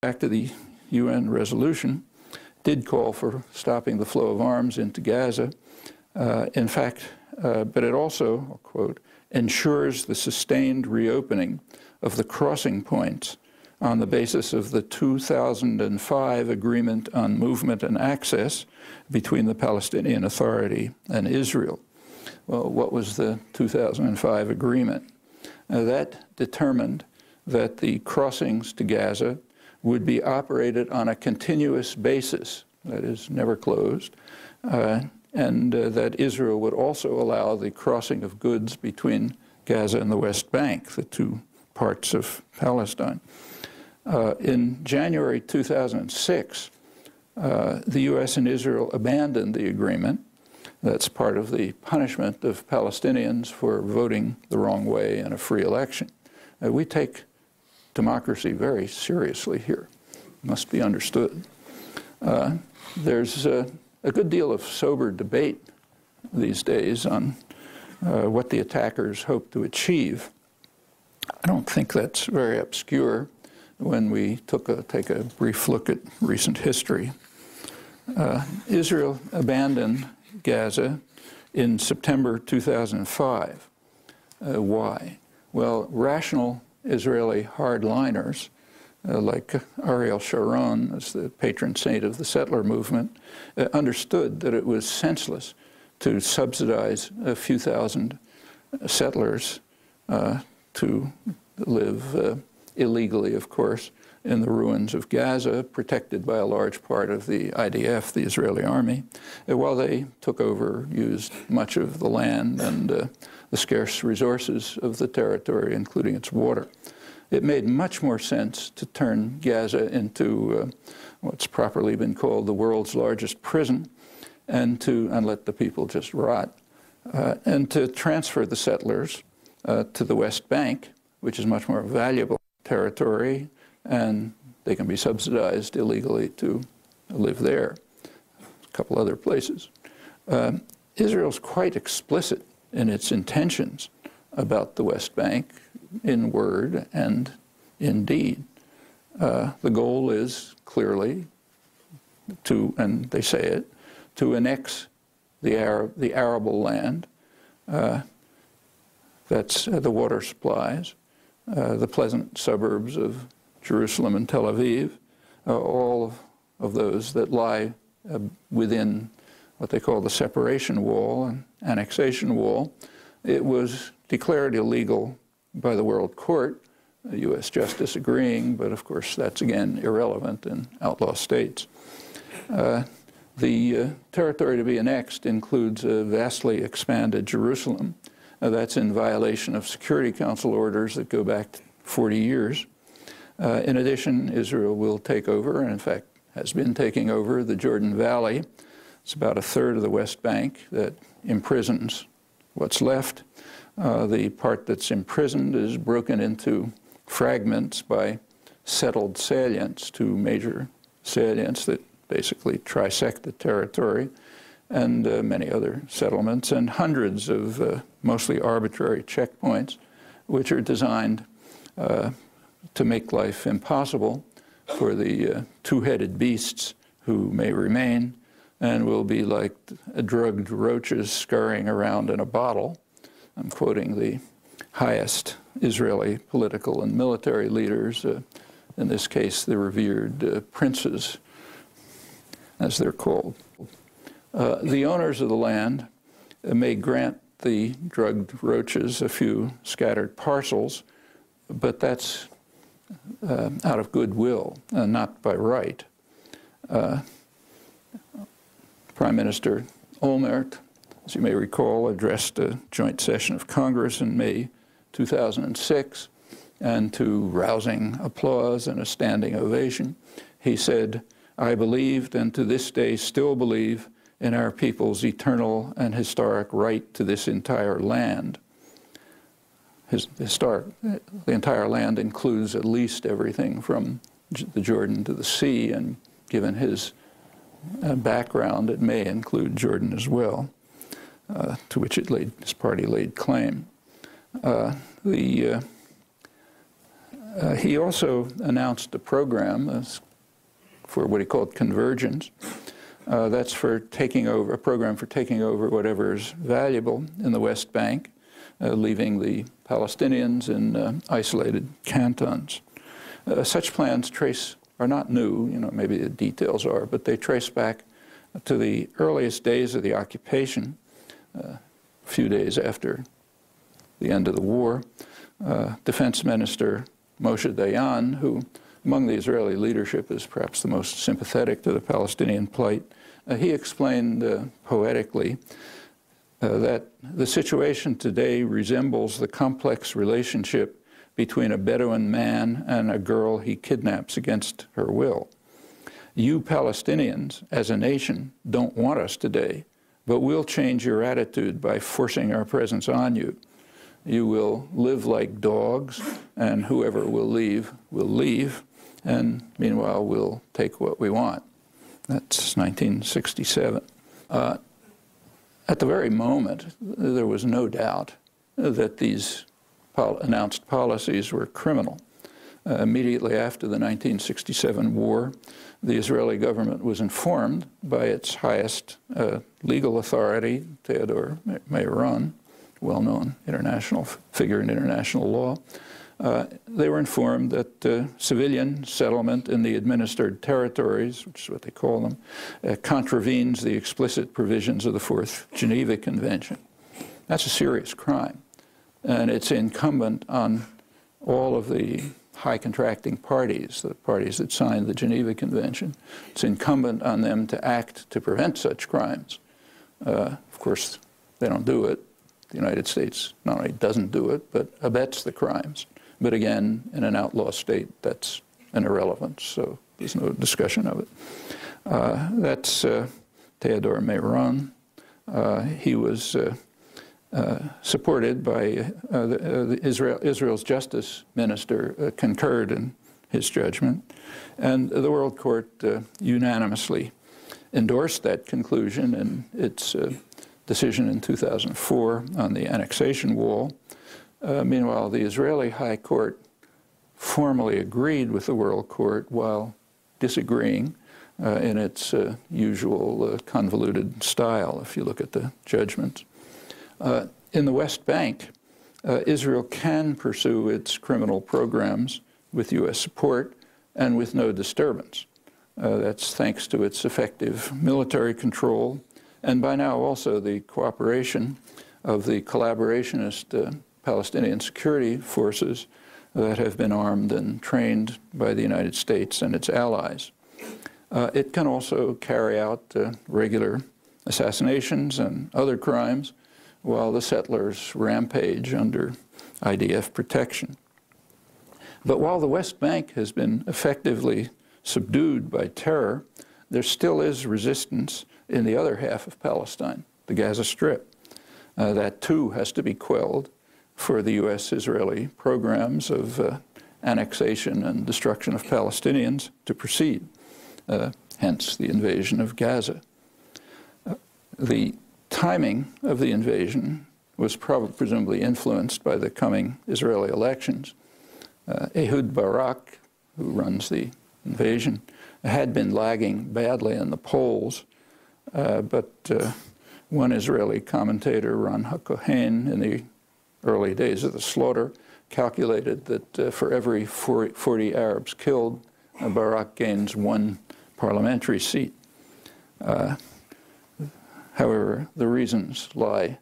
Back to the UN resolution, did call for stopping the flow of arms into Gaza. In fact, but it also, I'll quote, ensures the sustained reopening of the crossing points on the basis of the 2005 Agreement on Movement and Access between the Palestinian Authority and Israel. Well, what was the 2005 agreement? That determined that the crossings to Gaza would be operated on a continuous basis, that is, never closed, and that Israel would also allow the crossing of goods between Gaza and the West Bank, the two parts of Palestine. In January 2006, the U.S. and Israel abandoned the agreement. That's part of the punishment of Palestinians for voting the wrong way in a free election. We take democracy very seriously here. It must be understood. There's a good deal of sober debate these days on what the attackers hope to achieve. I don't think that's very obscure when we take a brief look at recent history. Israel abandoned Gaza in September 2005. Why? Well, rational Israeli hardliners, like Ariel Sharon, as the patron saint of the settler movement, understood that it was senseless to subsidize a few thousand settlers to live illegally, of course, in the ruins of Gaza, protected by a large part of the IDF, the Israeli army, while they took over, used much of the land and the scarce resources of the territory, including its water. It made much more sense to turn Gaza into what's properly been called the world's largest prison, and let the people just rot, and to transfer the settlers to the West Bank, which is much more valuable territory, and they can be subsidized illegally to live there. A couple other places. Israel's quite explicit in its intentions about the West Bank in word and in deed. The goal is clearly to, and they say it, to annex the arable land, that's the water supplies, the pleasant suburbs of Jerusalem and Tel Aviv, all of those that lie within what they call the separation wall and annexation wall. It was declared illegal by the World Court, the U.S. justice agreeing, but of course that's again irrelevant in outlaw states. The territory to be annexed includes a vastly expanded Jerusalem. That's in violation of Security Council orders that go back 40 years. In addition, Israel will take over, and in fact has been taking over, the Jordan Valley. It's about a third of the West Bank that imprisons what's left. The part that's imprisoned is broken into fragments by settled salients, two major salients that basically trisect the territory, and many other settlements, and hundreds of mostly arbitrary checkpoints, which are designed to make life impossible for the two-headed beasts who may remain and will be like drugged roaches scurrying around in a bottle. I'm quoting the highest Israeli political and military leaders, in this case the revered princes, as they're called. The owners of the land may grant the drugged roaches a few scattered parcels, but that's out of goodwill, not by right. Prime Minister Olmert, as you may recall, addressed a joint session of Congress in May 2006, and to rousing applause and a standing ovation, he said, "I believed and to this day still believe in our people's eternal and historic right to this entire land." The entire land includes at least everything from the Jordan to the sea, and given his background, it may include Jordan as well, to which his party laid claim. He also announced a program for what he called convergence. That's for taking over, a program for taking over whatever is valuable in the West Bank, leaving the Palestinians in isolated cantons. Such plans are not new, maybe the details are, but they trace back to the earliest days of the occupation, a few days after the end of the war. Defense Minister Moshe Dayan, who among the Israeli leadership is perhaps the most sympathetic to the Palestinian plight, he explained poetically that the situation today resembles the complex relationship between a Bedouin man and a girl he kidnaps against her will. You Palestinians, as a nation, don't want us today, but we'll change your attitude by forcing our presence on you. You will live like dogs, and whoever will leave, and meanwhile we'll take what we want. That's 1967. At the very moment, there was no doubt that these announced policies were criminal. Immediately after the 1967 war, the Israeli government was informed by its highest legal authority, Theodor Meron, well-known international figure in international law. They were informed that civilian settlement in the administered territories, which is what they call them, contravenes the explicit provisions of the Fourth Geneva Convention. That's a serious crime, and it's incumbent on all of the high contracting parties, the parties that signed the Geneva Convention. It's incumbent on them to act to prevent such crimes. Of course, they don't do it. The United States not only doesn't do it, but abets the crimes. But again, in an outlaw state, that's an irrelevance, so there's no discussion of it. That's Theodor Meron. He was supported by Israel's justice minister, concurred in his judgment, and the World Court unanimously endorsed that conclusion in its decision in 2004 on the annexation wall. Meanwhile, the Israeli High Court formally agreed with the World Court while disagreeing in its usual convoluted style, if you look at the judgments. In the West Bank, Israel can pursue its criminal programs with U.S. support and with no disturbance. That's thanks to its effective military control, and by now also the cooperation of the collaborationist Palestinian security forces that have been armed and trained by the United States and its allies. It can also carry out regular assassinations and other crimes while the settlers rampage under IDF protection. But while the West Bank has been effectively subdued by terror, there still is resistance in the other half of Palestine, the Gaza Strip. That too has to be quelled for the U.S.-Israeli programs of annexation and destruction of Palestinians to proceed, hence the invasion of Gaza. The timing of the invasion was presumably influenced by the coming Israeli elections. Ehud Barak, who runs the invasion, had been lagging badly in the polls, but one Israeli commentator, Ron HaKohen, in the early days of the slaughter, calculated that for every 40 Arabs killed, Barak gains 1 parliamentary seat. However, the reasons lie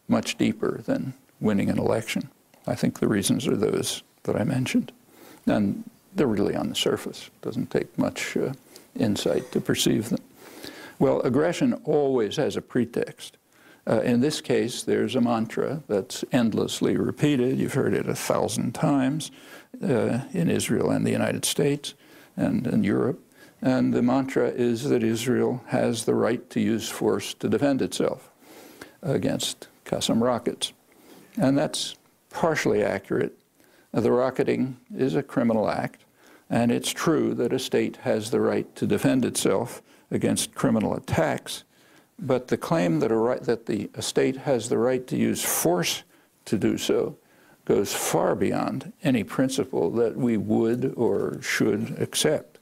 much deeper than winning an election. I think the reasons are those that I mentioned. And they're really on the surface. It doesn't take much insight to perceive them. Well, aggression always has a pretext. In this case, there's a mantra that's endlessly repeated. You've heard it 1,000 times in Israel and the United States and in Europe. And the mantra is that Israel has the right to use force to defend itself against Qassam rockets. And that's partially accurate. The rocketing is a criminal act, and it's true that a state has the right to defend itself against criminal attacks, but the claim that a state has the right to use force to do so goes far beyond any principle that we would or should accept.